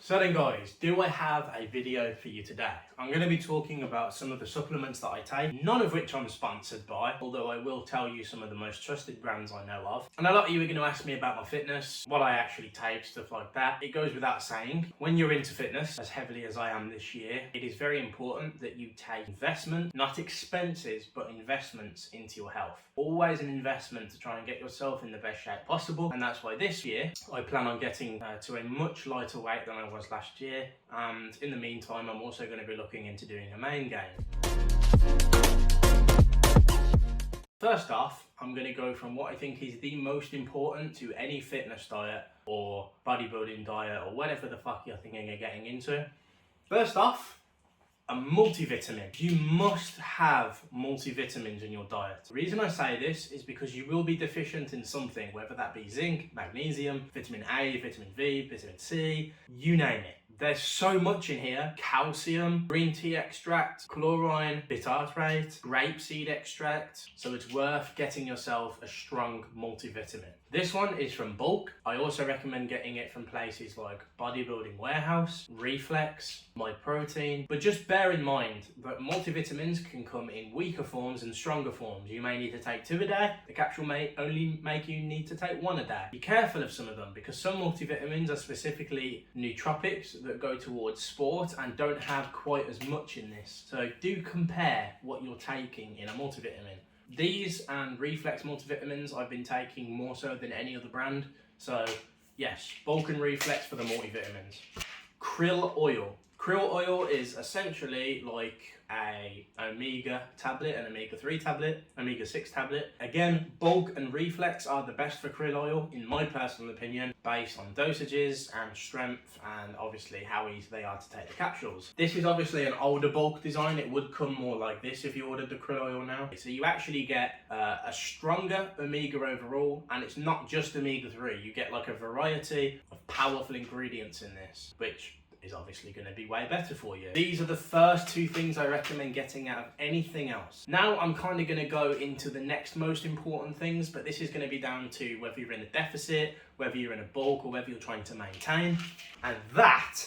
So then guys, do I have a video for you today? I'm going to be talking about some of the supplements that I take, none of which I'm sponsored by, although I will tell you some of the most trusted brands I know of. And a lot of you are going to ask me about my fitness, what I actually take, stuff like that. It goes without saying, when you're into fitness, as heavily as I am this year, it is very important that you take investment, not expenses, but investments into your health. Always an investment to try and get yourself in the best shape possible. And that's why this year, I plan on getting to a much lighter weight than I was last year. And in the meantime, I'm also going to be looking into doing a main gain. First off, I'm going to go from what I think is the most important to any fitness diet or bodybuilding diet or whatever the fuck you're thinking of getting into. First off, a multivitamin. You must have multivitamins in your diet. The reason I say this is because you will be deficient in something, whether that be zinc, magnesium, vitamin A, vitamin V, vitamin C, you name it. There's so much in here: calcium, green tea extract, chlorine, bitartrate, grapeseed extract. So it's worth getting yourself a strong multivitamin. This one is from Bulk. I also recommend getting it from places like Bodybuilding Warehouse, Reflex, My Protein. But just bear in mind that multivitamins can come in weaker forms and stronger forms. You may need to take 2 a day. The capsule may only make you need to take 1 a day. Be careful of some of them because some multivitamins are specifically nootropics that go towards sport and don't have quite as much in this. So do compare what you're taking in a multivitamin. These and Reflex multivitamins I've been taking more so than any other brand. So yes, Bulk and Reflex for the multivitamins. Krill oil. Krill oil is essentially like a omega tablet, an omega-3 tablet, omega-6 tablet. Again, Bulk and Reflex are the best for krill oil, in my personal opinion, based on dosages and strength and obviously how easy they are to take the capsules. This is obviously an older Bulk design. It would come more like this if you ordered the krill oil now. So you actually get a stronger omega overall, and it's not just omega-3. You get like a variety of powerful ingredients in this, which is obviously going to be way better for you. These are the first 2 things I recommend getting out of anything else. Now I'm kind of going to go into the next most important things, but this is going to be down to whether you're in a deficit, whether you're in a bulk, or whether you're trying to maintain. And that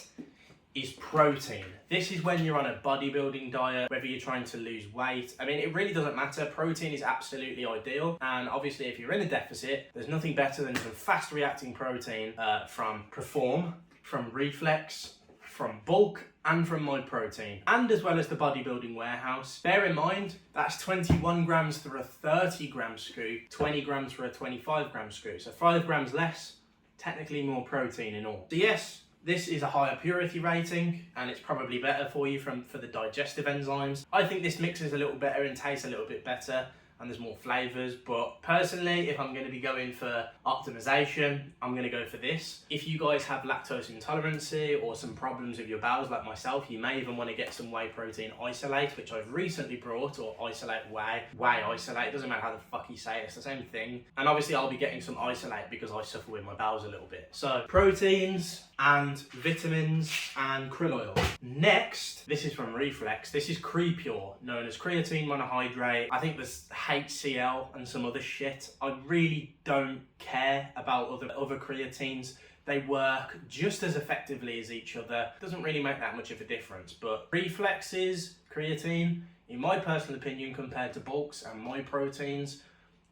is protein. This is when you're on a bodybuilding diet, whether you're trying to lose weight. I mean, it really doesn't matter. Protein is absolutely ideal. And obviously if you're in a deficit, there's nothing better than some fast reacting protein from Perform, from Reflex, from Bulk, and from My Protein, and as well as the Bodybuilding Warehouse. Bear in mind, that's 21 grams for a 30 gram scoop, 20 grams for a 25 gram scoop. So 5 grams less, technically more protein in all. So yes, this is a higher purity rating, and it's probably better for you for the digestive enzymes. I think this mixes a little better and tastes a little bit better, and there's more flavors. But personally, if I'm going to be going for optimization, I'm going to go for this. If you guys have lactose intolerance or some problems with your bowels like myself, you may even want to get some whey protein isolate, which I've recently brought, or isolate whey isolate. It doesn't matter how the fuck you say it, it's the same thing. And obviously I'll be getting some isolate because I suffer with my bowels a little bit. So proteins and vitamins and krill oil. Next, this is from Reflex. This is Pure, known as creatine monohydrate. I think there's HCl and some other shit. I really don't care about other creatines. They work just as effectively as each other. Doesn't really make that much of a difference. But Reflex's creatine, in my personal opinion, compared to Bulk's and My Proteins,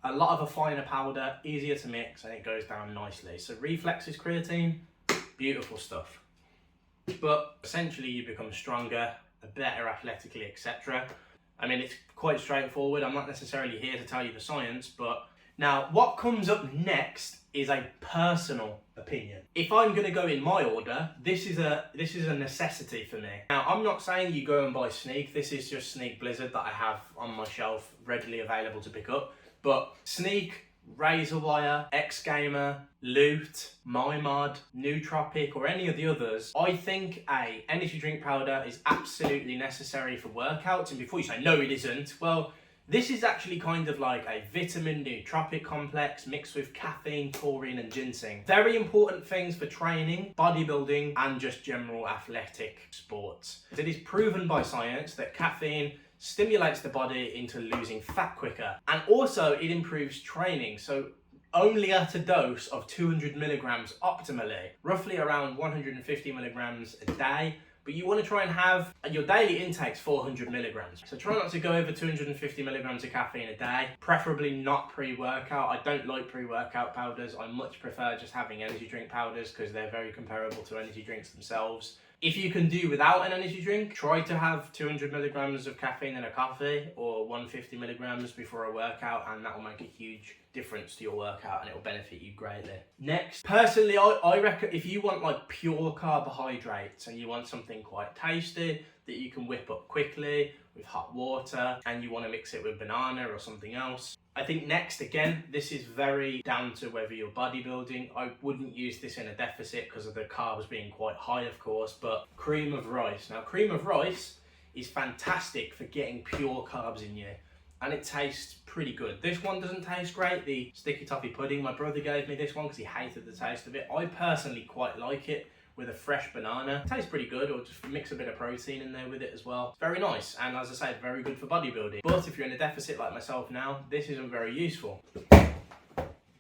a lot of a finer powder, easier to mix, and it goes down nicely. So Reflex's creatine, beautiful stuff. But essentially you become stronger, better athletically, etc. I mean, it's quite straightforward. I'm not necessarily here to tell you the science, but now what comes up next is a personal opinion. If I'm going to go in my order, this is a necessity for me. Now, I'm not saying you go and buy Sneak. This is just Sneak Blizzard that I have on my shelf readily available to pick up. But Sneak, Razor Wire, X Gamer, Loot, My Mod, Nootropic, or any of the others, I think a energy drink powder is absolutely necessary for workouts. And before you say, no it isn't, well, this is actually kind of like a vitamin nootropic complex mixed with caffeine, taurine, and ginseng. Very important things for training, bodybuilding, and just general athletic sports. It is proven by science that caffeine stimulates the body into losing fat quicker, and also it improves training. So only at a dose of 200 milligrams optimally, roughly around 150 milligrams a day. But you want to try and have your daily intake's 400 milligrams. So try not to go over 250 milligrams of caffeine a day, preferably not pre-workout. I don't like pre-workout powders. I much prefer just having energy drink powders because they're very comparable to energy drinks themselves. If you can do without an energy drink, try to have 200 milligrams of caffeine in a coffee or 150 milligrams before a workout, and that will make a huge difference to your workout and it will benefit you greatly. Next, personally, I reckon if you want like pure carbohydrates and you want something quite tasty that you can whip up quickly with hot water and you want to mix it with banana or something else, I think next, again, this is very down to whether you're bodybuilding. I wouldn't use this in a deficit because of the carbs being quite high, of course, but cream of rice. Now, cream of rice is fantastic for getting pure carbs in you, and it tastes pretty good. This one doesn't taste great, the sticky toffee pudding. My brother gave me this one because he hated the taste of it. I personally quite like it with a fresh banana. It tastes pretty good, or just mix a bit of protein in there with it as well. It's very nice, and as I say, very good for bodybuilding. But if you're in a deficit like myself now, this isn't very useful.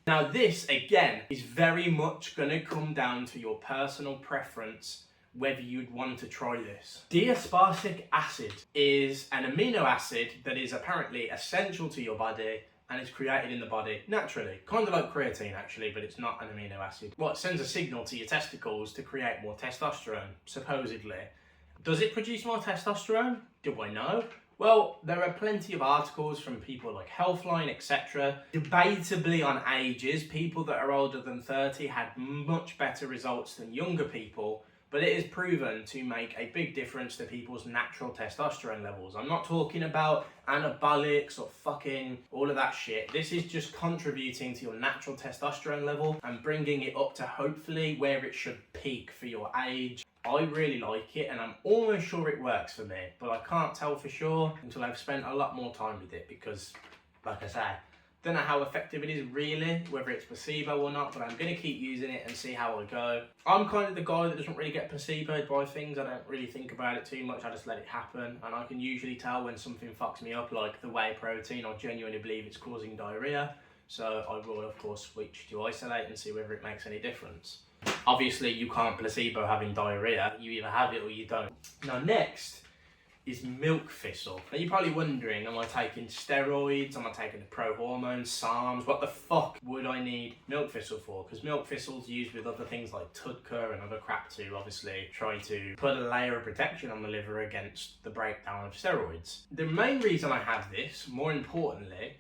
Now this, again, is very much gonna come down to your personal preference whether you'd want to try this. D-aspartic acid is an amino acid that is apparently essential to your body and it's created in the body naturally. Kind of like creatine actually, but it's not an amino acid. Well, it sends a signal to your testicles to create more testosterone, supposedly. Does it produce more testosterone? Do I know? Well, there are plenty of articles from people like Healthline, etc. Debatably on ages, people that are older than 30 had much better results than younger people, but it is proven to make a big difference to people's natural testosterone levels. I'm not talking about anabolics or fucking all of that shit. This is just contributing to your natural testosterone level and bringing it up to hopefully where it should peak for your age. I really like it and I'm almost sure it works for me, but I can't tell for sure until I've spent a lot more time with it because, like I say, don't know how effective it is really, whether it's placebo or not, but I'm going to keep using it and see how I go. I'm kind of the guy that doesn't really get placeboed by things. I don't really think about it too much. I just let it happen, and I can usually tell when something fucks me up, like the whey protein. I genuinely believe it's causing diarrhea, so I will of course switch to isolate and see whether it makes any difference. Obviously you can't placebo having diarrhea. You either have it or you don't. Now next is milk thistle. Now you're probably wondering, am I taking steroids? Am I taking the pro hormones, SARMs? What the fuck would I need milk thistle for? Because milk thistle's used with other things like Tudka and other crap to obviously try to put a layer of protection on the liver against the breakdown of steroids. The main reason I have this, more importantly,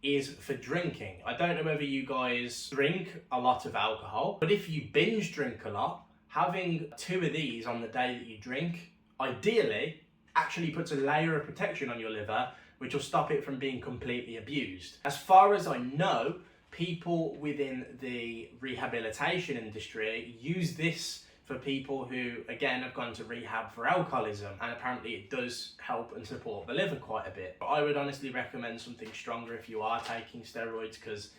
is for drinking. I don't know whether you guys drink a lot of alcohol, but if you binge drink a lot, having 2 of these on the day that you drink, ideally, actually puts a layer of protection on your liver, which will stop it from being completely abused. As far as I know, people within the rehabilitation industry use this for people who, again, have gone to rehab for alcoholism, and apparently it does help and support the liver quite a bit. But I would honestly recommend something stronger if you are taking steroids, because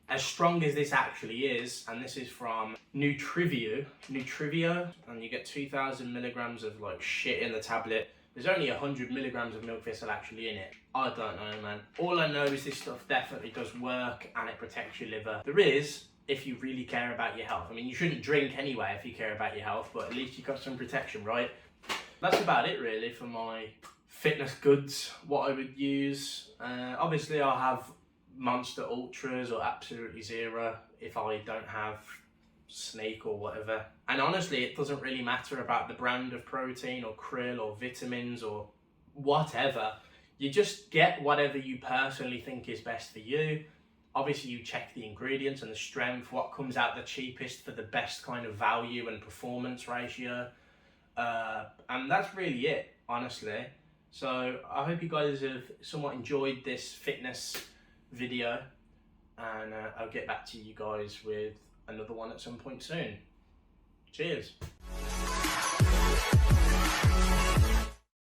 as strong as this actually is, and this is from Nutrivio, and you get 2,000 milligrams of like shit in the tablet. There's only 100 milligrams of milk thistle actually in it. I don't know, man. All I know is this stuff definitely does work and it protects your liver. There is, if you really care about your health. I mean, you shouldn't drink anyway if you care about your health, but at least you've got some protection, right? That's about it really for my fitness goods, what I would use. Obviously I'll have Monster Ultras or Absolutely Zero if I don't have Sneak or whatever. And honestly, it doesn't really matter about the brand of protein or krill or vitamins or whatever. You just get whatever you personally think is best for you. Obviously you check the ingredients and the strength, what comes out the cheapest for the best kind of value and performance ratio. And that's really it, honestly. So I hope you guys have somewhat enjoyed this fitness video, and I'll get back to you guys with another one at some point soon. Cheers.